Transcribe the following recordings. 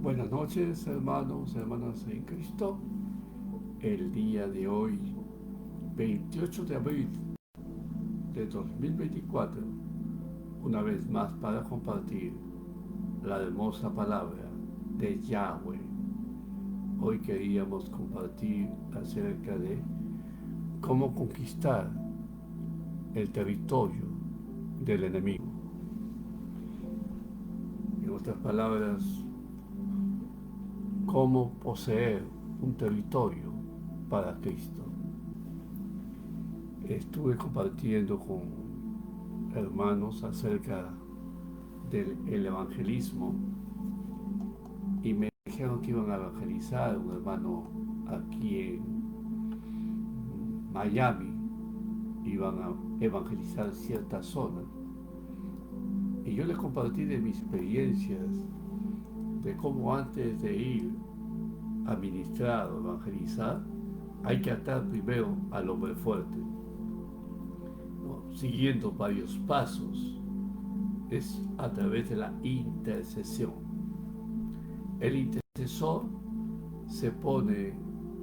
Buenas noches, hermanos, hermanas en Cristo. El día de hoy, 28 de abril de 2024, una vez más para compartir la hermosa palabra de Yahweh. Hoy queríamos compartir acerca de cómo conquistar el territorio del enemigo. En otras palabras, cómo poseer un territorio para Cristo. Estuve compartiendo con hermanos acerca del evangelismo y me dijeron que iban a evangelizar un hermano aquí en Miami, iban a evangelizar cierta zona y yo les compartí de mis experiencias de cómo antes de ir a ministrar o evangelizar hay que atar primero al hombre fuerte, ¿no? Siguiendo varios pasos. Es a través de la intercesión. El intercesor se pone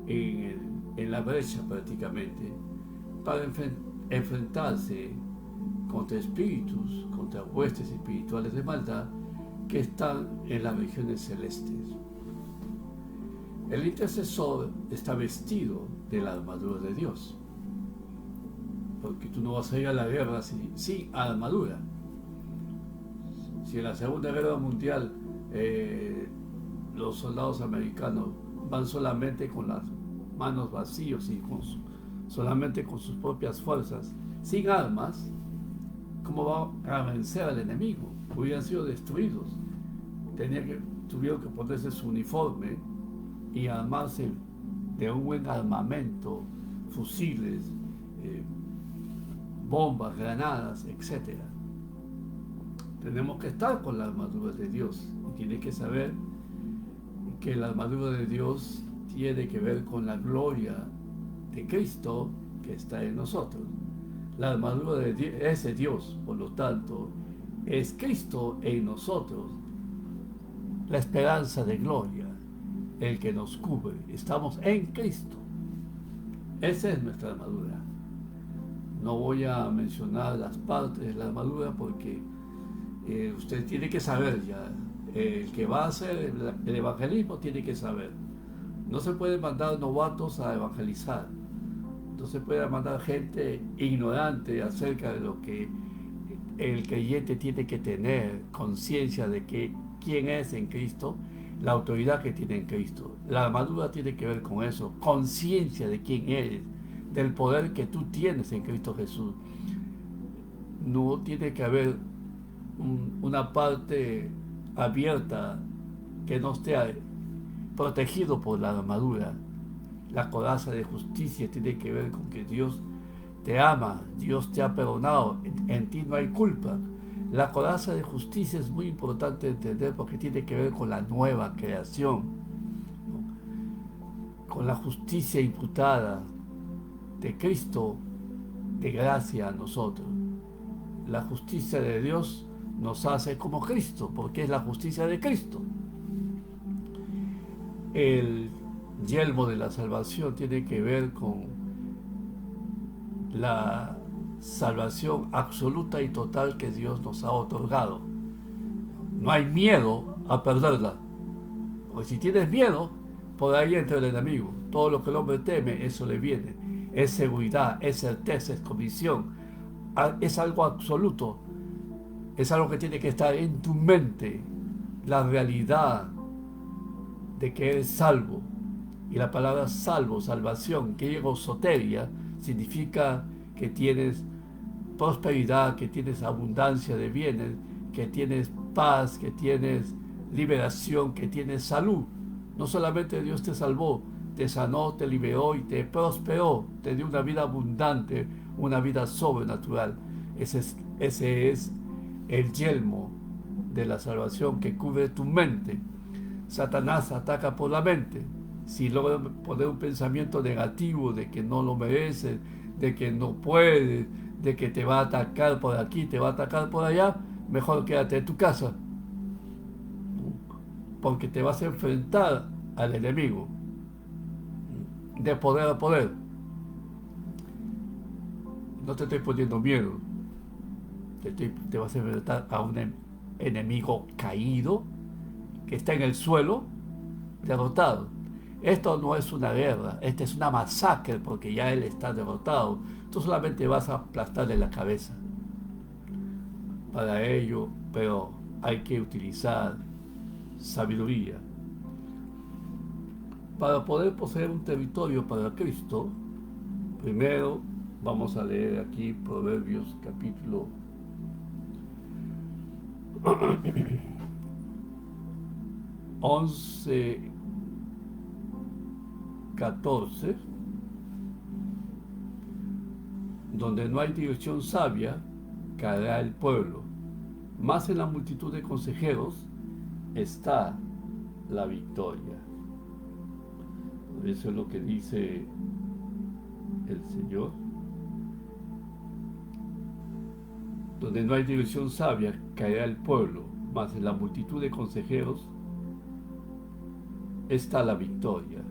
en la brecha prácticamente para enfrentarse contra espíritus, contra huestes espirituales de maldad que están en las regiones celestes. El intercesor está vestido de la armadura de Dios, porque tú no vas a ir a la guerra sin armadura. Si en la Segunda Guerra Mundial los soldados americanos van solamente con las manos vacías y solamente con sus propias fuerzas, sin armas, ¿cómo van a vencer al enemigo? Hubieran sido destruidos. Tuvieron que ponerse su uniforme y armarse de un buen armamento, fusiles, bombas, granadas, etc. Tenemos que estar con la armadura de Dios y tiene que saber que la armadura de Dios tiene que ver con la gloria de Cristo que está en nosotros. La armadura de Dios es de Dios, por lo tanto, es Cristo en nosotros, la esperanza de gloria, el que nos cubre. Estamos en Cristo. Esa es nuestra armadura. No voy a mencionar las partes de la armadura porque usted tiene que saber ya. El que va a hacer el evangelismo tiene que saber. No se puede mandar novatos a evangelizar. No se puede mandar gente ignorante acerca de lo que el creyente tiene que tener conciencia de que quién es en Cristo, la autoridad que tiene en Cristo. La armadura tiene que ver con eso, conciencia de quién eres, del poder que tú tienes en Cristo Jesús. No tiene que haber una parte abierta que no esté protegido por la armadura. La coraza de justicia tiene que ver con que Dios te ama, Dios te ha perdonado, en ti no hay culpa. La coraza de justicia es muy importante entender porque tiene que ver con la nueva creación, con la justicia imputada de Cristo de gracia a nosotros. La justicia de Dios nos hace como Cristo, porque es la justicia de Cristo. El yelmo de la salvación tiene que ver con la salvación absoluta y total que Dios nos ha otorgado. No hay miedo a perderla, porque si tienes miedo, por ahí entra el enemigo. Todo lo que el hombre teme, eso le viene. Es seguridad, es certeza, es convicción, es algo absoluto, es algo que tiene que estar en tu mente, la realidad de que eres salvo. Y la palabra salvo, salvación, griego soteria, significa que tienes prosperidad, que tienes abundancia de bienes, que tienes paz, que tienes liberación, que tienes salud. No solamente Dios te salvó, te sanó, te liberó y te prosperó, te dio una vida abundante, una vida sobrenatural. Ese es el yelmo de la salvación que cubre tu mente. Satanás ataca por la mente. Si logra poner un pensamiento negativo de que no lo mereces, de que no puedes, de que te va a atacar por aquí, te va a atacar por allá, mejor quédate en tu casa. porque te vas a enfrentar al enemigo de poder a poder. No te estoy poniendo miedo, te vas a enfrentar a un enemigo caído que está en el suelo, derrotado. Esto no es una guerra, esta es una masacre porque ya él está derrotado. Tú solamente vas a aplastarle la cabeza. Para ello, pero hay que utilizar sabiduría. Para poder poseer un territorio para Cristo, primero vamos a leer aquí Proverbios capítulo 11, 14, donde no hay dirección sabia, caerá el pueblo, mas en la multitud de consejeros está la victoria. Eso es lo que dice el Señor. Donde no hay dirección sabia, caerá el pueblo, mas en la multitud de consejeros está la victoria.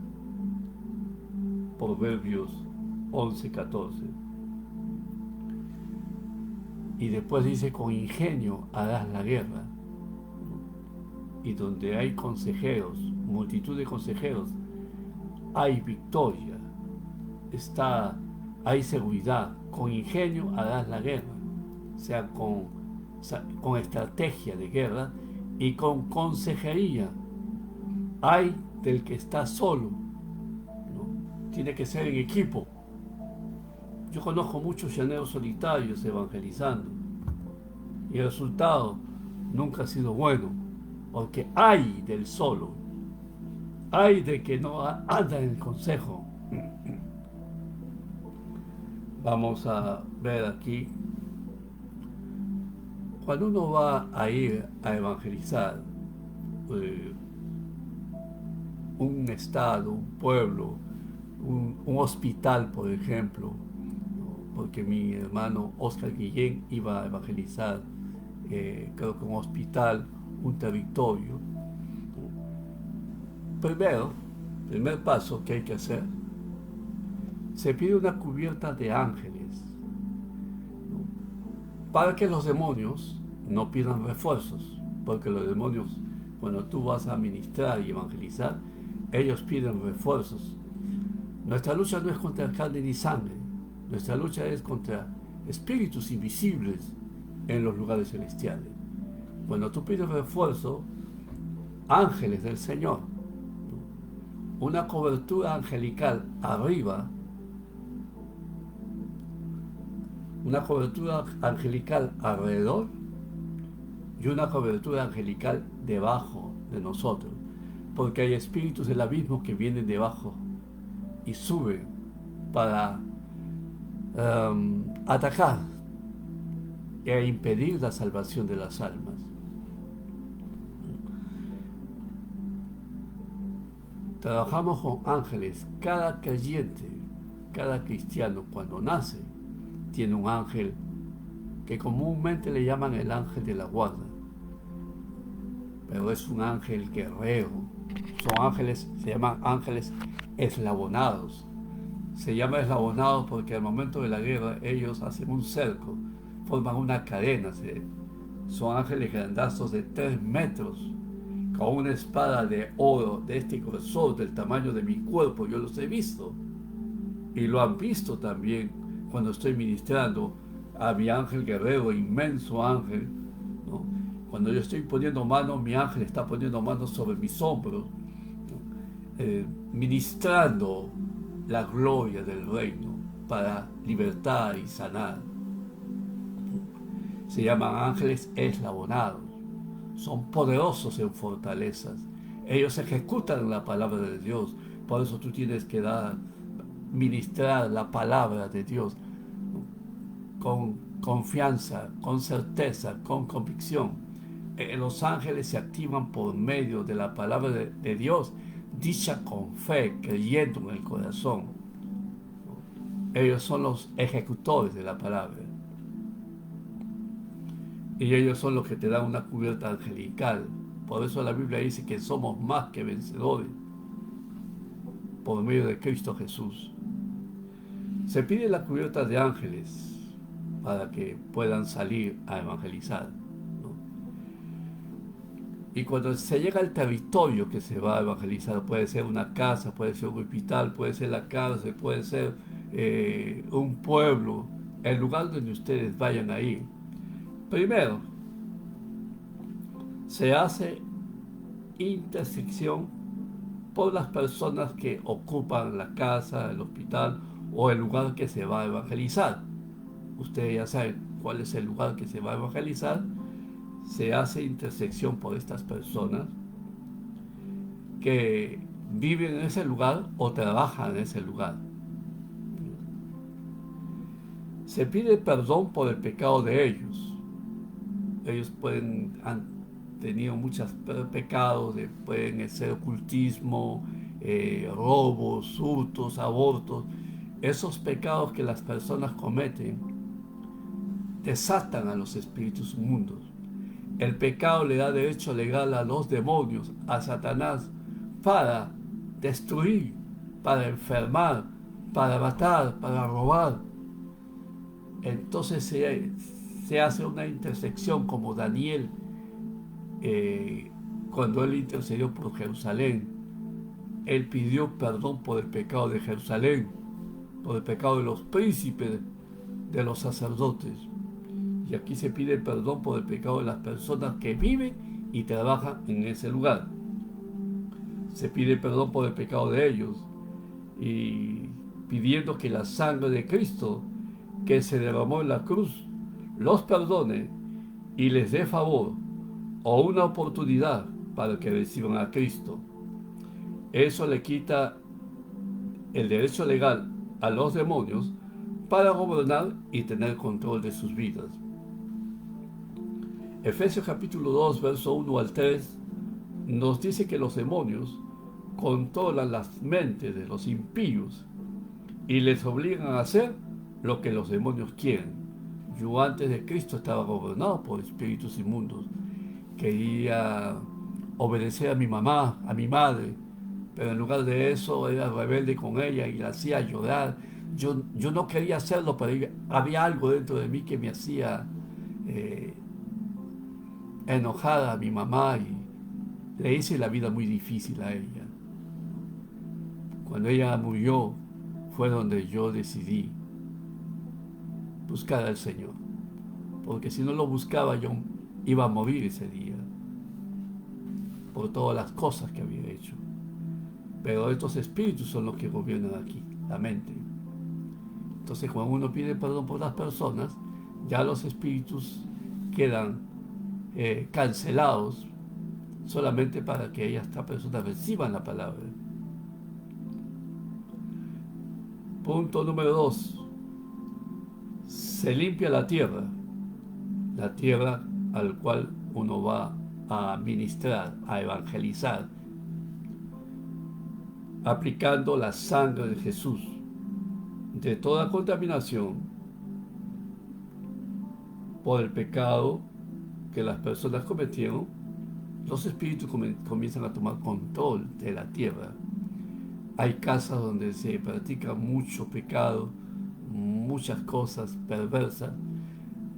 Proverbios 11:14. Y después dice, con ingenio harás la guerra. Y donde hay consejeros, multitud de consejeros, hay victoria, hay seguridad. Con ingenio harás la guerra, o sea, con estrategia de guerra y con consejería. Hay del que está solo, ¿no? Tiene que ser en equipo. Yo conozco muchos llaneros solitarios evangelizando y el resultado nunca ha sido bueno, porque hay del solo, hay de que no anda en el consejo. Vamos a ver aquí, cuando uno va a ir a evangelizar un estado, un pueblo, un hospital, por ejemplo, porque mi hermano Oscar Guillén iba a evangelizar, creo que un hospital, un territorio. Primer paso que hay que hacer, se pide una cubierta de ángeles, ¿no? Para que los demonios no pidan refuerzos, porque los demonios, cuando tú vas a ministrar y evangelizar, ellos piden refuerzos. Nuestra lucha no es contra carne ni sangre, nuestra lucha es contra espíritus invisibles en los lugares celestiales. Cuando tú pides refuerzo, ángeles del Señor, una cobertura angelical arriba, una cobertura angelical alrededor y una cobertura angelical debajo de nosotros, porque hay espíritus del abismo que vienen debajo y suben para atacar e impedir la salvación de las almas. Trabajamos con ángeles. Cada creyente, cada cristiano, cuando nace, tiene un ángel que comúnmente le llaman el ángel de la guarda, pero es un ángel guerrero. Son ángeles, se llaman ángeles eslabonados. Se llama eslabonados porque al momento de la guerra ellos hacen un cerco, forman una cadena. Son ángeles grandazos de 3 metros, con una espada de oro de este grosor, del tamaño de mi cuerpo. Yo los he visto y lo han visto también cuando estoy ministrando a mi ángel guerrero, inmenso ángel, ¿no? Cuando yo estoy poniendo manos, mi ángel está poniendo manos sobre mis hombros, ¿no? Ministrando la gloria del reino para libertar y sanar. Se llaman ángeles eslabonados. Son poderosos en fortalezas. Ellos ejecutan la palabra de Dios. Por eso tú tienes que ministrar la palabra de Dios con confianza, con certeza, con convicción. Los ángeles se activan por medio de la palabra de Dios, dicha con fe, creyendo en el corazón. Ellos son los ejecutores de la palabra. Y ellos son los que te dan una cubierta angelical Por eso la Biblia dice que somos más que vencedores por medio de Cristo Jesús. Se pide la cubierta de ángeles para que puedan salir a evangelizar, ¿no? Y cuando se llega al territorio que se va a evangelizar, puede ser una casa, puede ser un hospital, puede ser la cárcel, puede ser un pueblo, el lugar donde ustedes vayan a ir. Primero, se hace intersección por las personas que ocupan la casa, el hospital o el lugar que se va a evangelizar. Ustedes ya saben cuál es el lugar que se va a evangelizar. Se hace intersección por estas personas que viven en ese lugar o trabajan en ese lugar. Se pide perdón por el pecado de ellos. Ellos han tenido muchos pecados, pueden ser ocultismo, robos, hurtos, abortos. Esos pecados que las personas cometen desatan a los espíritus inmundos. El pecado le da derecho legal a los demonios, a Satanás, para destruir, para enfermar, para matar, para robar. Entonces se hace una intersección como Daniel, cuando él intercedió por Jerusalén. Él pidió perdón por el pecado de Jerusalén, por el pecado de los príncipes, de los sacerdotes. Y aquí se pide perdón por el pecado de las personas que viven y trabajan en ese lugar. Se pide perdón por el pecado de ellos y pidiendo que la sangre de Cristo que se derramó en la cruz los perdone y les dé favor o una oportunidad para que reciban a Cristo. Eso le quita el derecho legal a los demonios para gobernar y tener control de sus vidas. Efesios capítulo 2, verso 1 al 3 nos dice que los demonios controlan las mentes de los impíos y les obligan a hacer lo que los demonios quieren. Yo antes de Cristo estaba gobernado por espíritus inmundos. Quería obedecer a mi mamá, a mi madre, pero en lugar de eso era rebelde con ella y la hacía llorar. Yo no quería hacerlo, pero había algo dentro de mí que me hacía enojar a mi mamá y le hice la vida muy difícil a ella. Cuando ella murió fue donde yo decidí buscar al Señor, porque si no lo buscaba yo iba a morir ese día por todas las cosas que había hecho. Pero estos espíritus son los que gobiernan aquí, la mente. Entonces cuando uno pide perdón por las personas, ya los espíritus quedan cancelados solamente para que estas personas reciban la palabra. Punto número 2. Se limpia la tierra al cual uno va a ministrar, a evangelizar, aplicando la sangre de Jesús de toda contaminación por el pecado que las personas cometieron. Los espíritus comienzan a tomar control de la tierra. Hay casas donde se practica mucho pecado, muchas cosas perversas,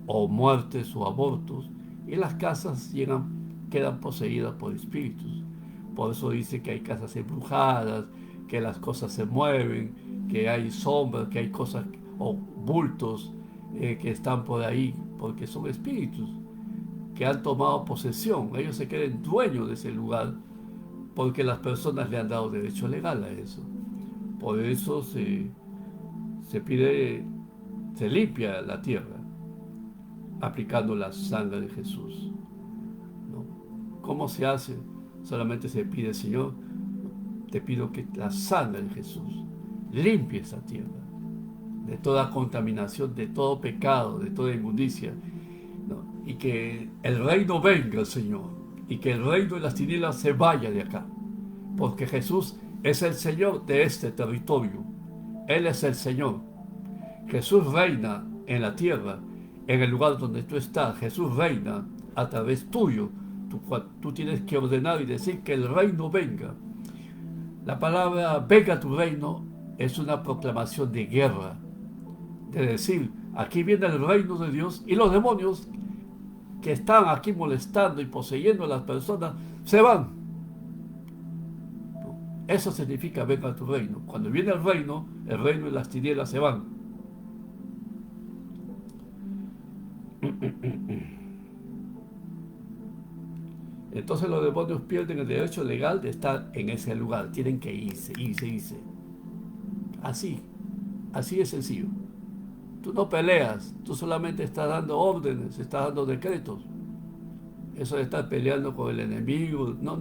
o muertes o abortos, y las casas quedan poseídas por espíritus. Por eso dice que hay casas embrujadas, que las cosas se mueven, que hay sombras, que hay cosas o bultos que están por ahí, porque son espíritus que han tomado posesión. Ellos se creen dueños de ese lugar porque las personas le han dado derecho legal a eso. Por eso se limpia la tierra aplicando la sangre de Jesús, ¿no? ¿Cómo se hace? Solamente se pide: Señor, te pido que la sangre de Jesús limpie esa tierra de toda contaminación, de todo pecado, de toda inmundicia, ¿no? Y que el reino venga, Señor, y que el reino de las tinieblas se vaya de acá, porque Jesús es el Señor de este territorio. Él es el Señor. Jesús reina en la tierra, en el lugar donde tú estás. Jesús reina a través tuyo, Tú tienes que ordenar y decir que el reino venga. La palabra venga tu reino es una proclamación de guerra, de decir, aquí viene el reino de Dios y los demonios que están aquí molestando y poseyendo a las personas se van. Eso significa venga tu reino. Cuando viene el reino y las tinieblas se van. Entonces los demonios pierden el derecho legal de estar en ese lugar. Tienen que irse. Así es sencillo. Tú no peleas, tú solamente estás dando órdenes, estás dando decretos. Eso de estar peleando con el enemigo, no.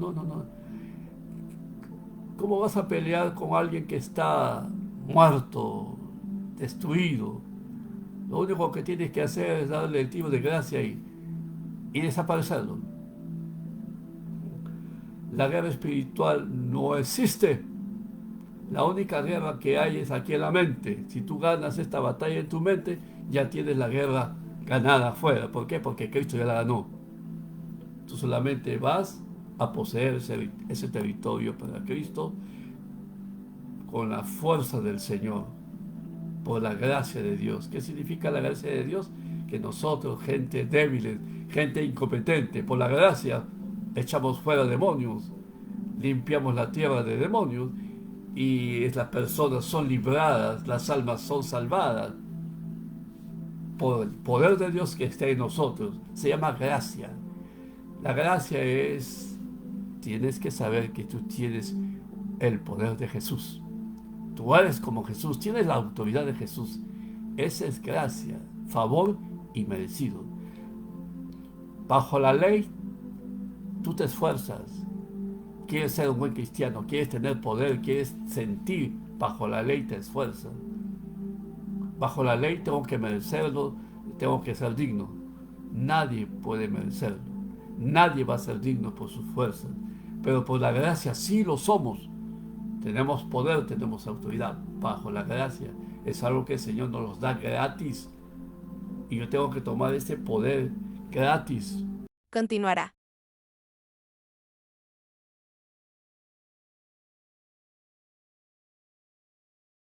¿Cómo vas a pelear con alguien que está muerto, destruido? Lo único que tienes que hacer es darle el tiro de gracia y desaparecerlo. La guerra espiritual no existe. La única guerra que hay es aquí en la mente. Si tú ganas esta batalla en tu mente, ya tienes la guerra ganada afuera. ¿Por qué? Porque Cristo ya la ganó. Tú solamente vas a poseer ese territorio para Cristo con la fuerza del Señor, por la gracia de Dios. ¿Qué significa la gracia de Dios? Que nosotros, gente débil, gente incompetente, por la gracia echamos fuera demonios, limpiamos la tierra de demonios y las personas son libradas, las almas son salvadas por el poder de Dios que está en nosotros. Se llama gracia. La gracia es, tienes que saber que tú tienes el poder de Jesús. Tú eres como Jesús, tienes la autoridad de Jesús. Esa es gracia, favor y merecido. Bajo la ley, tú te esfuerzas. Quieres ser un buen cristiano, quieres tener poder, quieres sentir. Bajo la ley te esfuerzas. Bajo la ley tengo que merecerlo, tengo que ser digno. Nadie puede merecerlo. Nadie va a ser digno por sus fuerzas. Pero por la gracia sí lo somos. Tenemos poder, tenemos autoridad. Bajo la gracia es algo que el Señor nos los da gratis. Y yo tengo que tomar ese poder gratis. Continuará.